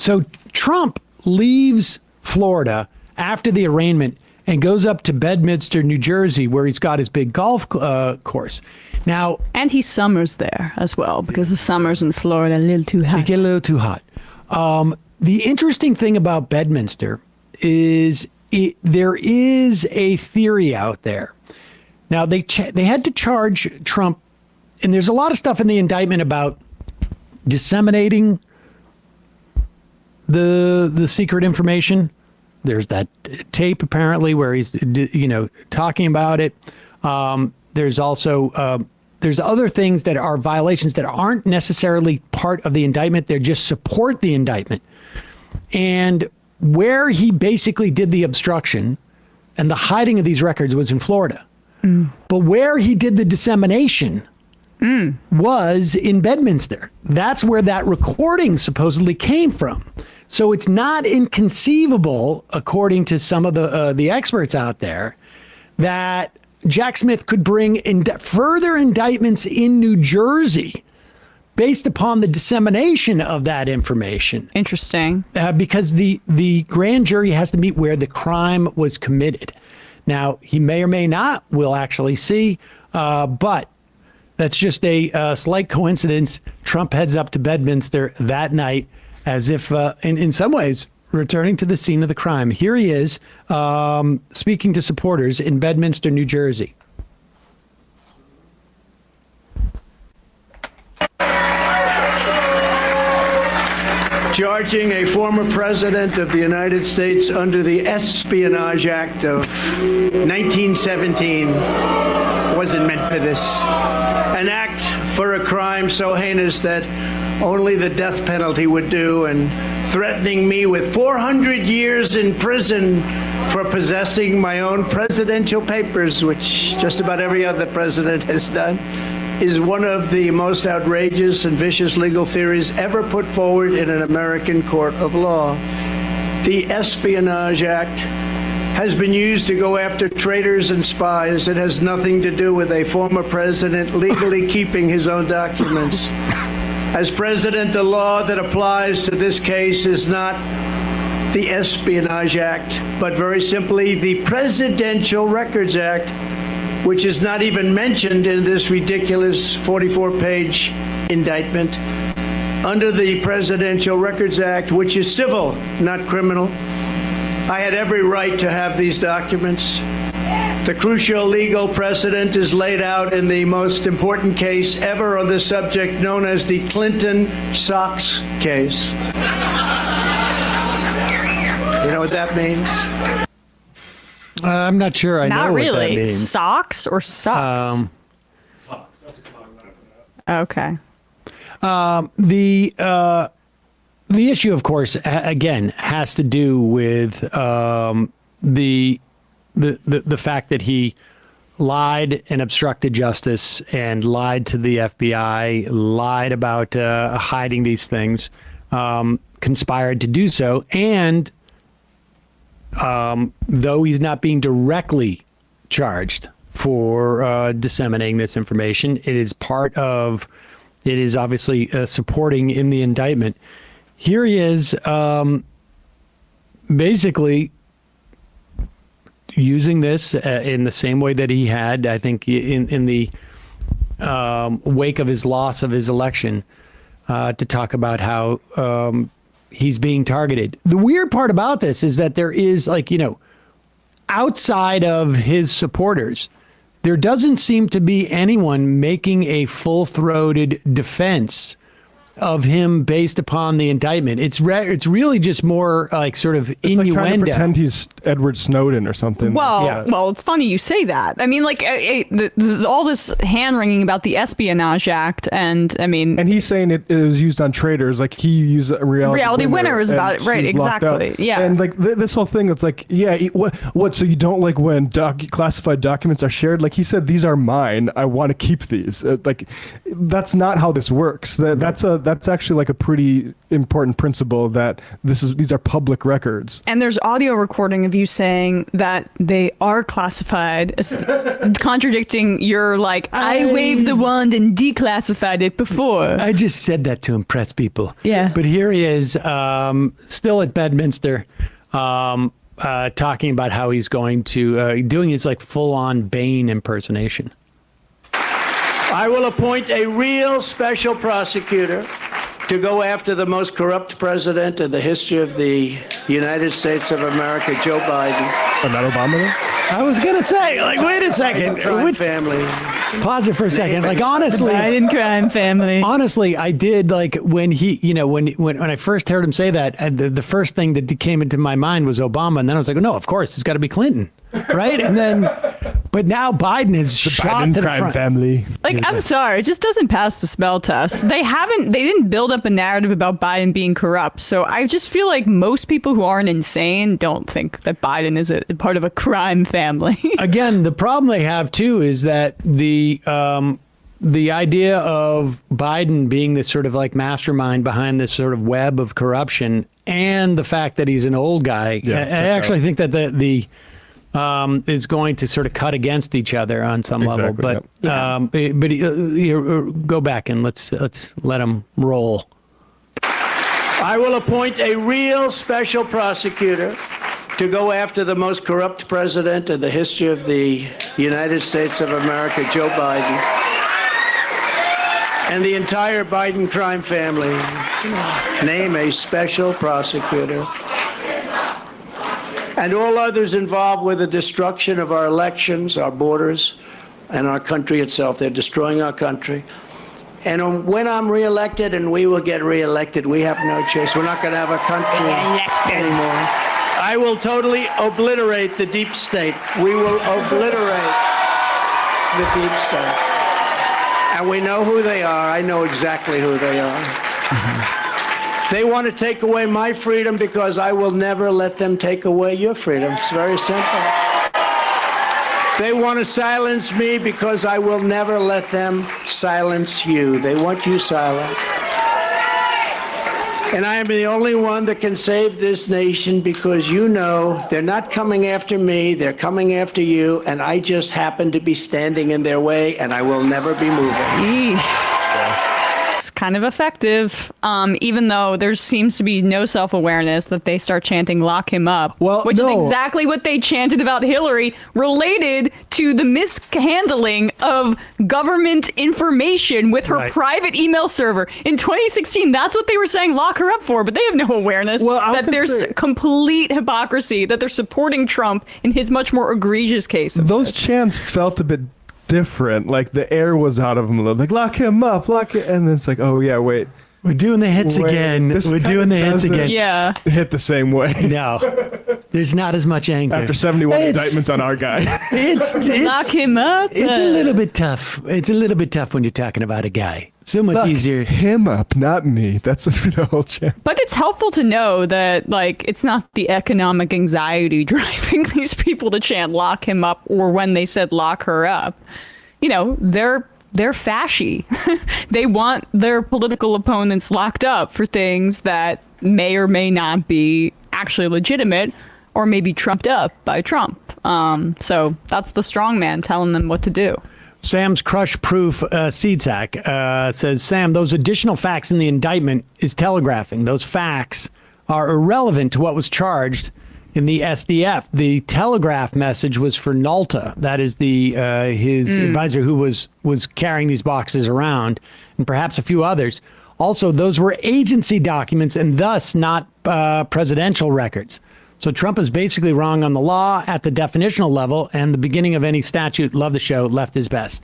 So Trump leaves Florida after the arraignment and goes up to Bedminster, New Jersey, where he's got his big golf course. Now, and he summers there as well, because the summers in Florida are a little too hot. They get a little too hot. The interesting thing about Bedminster is there is a theory out there. Now, they had to charge Trump, and there's a lot of stuff in the indictment about disseminating the secret information. There's that tape apparently where he's, talking about it. There's also there's other things that are violations that aren't necessarily part of the indictment. They just support the indictment. And where he basically did the obstruction and the hiding of these records was in Florida. But where he did the dissemination was in Bedminster. That's where that recording supposedly came from. So it's not inconceivable, according to some of the experts out there, that Jack Smith could bring further indictments in New Jersey based upon the dissemination of that information. Interesting. Because the grand jury has to meet where the crime was committed. Now, he may or may not, we'll actually see, but that's just a slight coincidence. Trump heads up to Bedminster that night as if, in some ways, returning to the scene of the crime. Here he is, speaking to supporters in Bedminster, New Jersey. Charging a former president of the United States under the Espionage Act of 1917 wasn't meant for this. An act for a crime so heinous that only the death penalty would do, and threatening me with 400 years in prison for possessing my own presidential papers, which just about every other president has done, is one of the most outrageous and vicious legal theories ever put forward in an American court of law. The Espionage Act has been used to go after traitors and spies. It has nothing to do with a former president legally keeping his own documents. As president, the law that applies to this case is not the Espionage Act, but very simply the Presidential Records Act, which is not even mentioned in this ridiculous 44-page indictment. Under the Presidential Records Act, which is civil, not criminal, I had every right to have these documents. The crucial legal precedent is laid out in the most important case ever on this subject, known as the Clinton Socks case. You know what that means? I'm not sure I know really. what that means. Socks or socks? Okay. The issue, of course, again, has to do with the fact that he lied and obstructed justice and lied to the FBI, lied about hiding these things, conspired to do so, and though he's not being directly charged for disseminating this information, it is obviously supporting in the indictment. Here he is basically using this in the same way that he had, I think, in the wake of his loss of his election, to talk about how he's being targeted. The weird part about this is that there is, outside of his supporters, there doesn't seem to be anyone making a full-throated defense of him based upon the indictment. It's really just more like sort of innuendo. Like trying to pretend he's Edward Snowden or something. Well, it's funny you say that. I mean, all this hand-wringing about the Espionage Act, and I mean... And he's saying it was used on traitors, like he used a reality winners about it, right, exactly, yeah. And this whole thing, it's like, what, so you don't like when classified documents are shared? Like he said, these are mine, I want to keep these. That's not how this works. That's a that's actually like a pretty important principle that these are public records. And there's audio recording of you saying that they are classified, as contradicting your I waved the wand and declassified it before. I just said that to impress people. Yeah. But here he is, still at Bedminster, talking about how he's going to doing his full-on Bane impersonation. I will appoint a real special prosecutor to go after the most corrupt president in the history of the United States of America, Joe Biden. But not Obama, though? I was going to say, wait a second. Crime family. Pause it for a second. Honestly. Biden crime family. Honestly, I did when he, when I first heard him say that, the first thing that came into my mind was Obama. And then I was like, no, of course, it's got to be Clinton. Right. And then, but now Biden is shot Biden to the crime front. family. I'm sorry, it just doesn't pass the smell test. They didn't build up a narrative about Biden being corrupt. So I just feel like most people who aren't insane don't think that Biden is a part of a crime family. Again, the problem they have too is that the idea of Biden being this sort of mastermind behind this sort of web of corruption, and the fact that he's an old guy, I actually think that the is going to sort of cut against each other on some level. But go back and let's let him roll. I will appoint a real special prosecutor to go after the most corrupt president in the history of the United States of America, Joe Biden, and the entire Biden crime family. Name a special prosecutor. And all others involved with the destruction of our elections, our borders, and our country itself. They're destroying our country. And when I'm reelected, and we will get reelected, we have no choice. We're not going to have a country anymore. I will totally obliterate the deep state. We will obliterate the deep state. And we know who they are. I know exactly who they are. Mm-hmm. They want to take away my freedom because I will never let them take away your freedom. It's very simple. They want to silence me because I will never let them silence you. They want you silent. And I am the only one that can save this nation because they're not coming after me, they're coming after you, and I just happen to be standing in their way, and I will never be moving. It's kind of effective, even though there seems to be no self-awareness that they start chanting "lock him up," which is exactly what they chanted about Hillary, related to the mishandling of government information with her private email server in 2016. That's what they were saying "lock her up" for, but they have no awareness that there's complete hypocrisy, that they're supporting Trump in his much more egregious case. Those chants felt a bit different. The air was out of him a little. Lock him up, lock it. And then it's oh yeah, wait. We're doing the hits again. We're doing the hits again. Yeah. Hit the same way. No. There's not as much anger. After 71 indictments on our guy. It's lock him up. It's a little bit tough. It's a little bit tough when you're talking about a guy. So much lock easier. Him up, not me. That's the whole chant. But it's helpful to know that it's not the economic anxiety driving these people to chant "lock him up," or when they said "lock her up." They're fashy. They want their political opponents locked up for things that may or may not be actually legitimate, or maybe trumped up by Trump. So that's the strong man telling them what to do. Sam's crush-proof seed sack says, Sam, those additional facts in the indictment is telegraphing. Those facts are irrelevant to what was charged in the SDF. The telegraph message was for Nalta. That is his advisor who was carrying these boxes around, and perhaps a few others. Also, those were agency documents and thus not presidential records. So Trump is basically wrong on the law at the definitional level, and the beginning of any statute, love the show, left is best.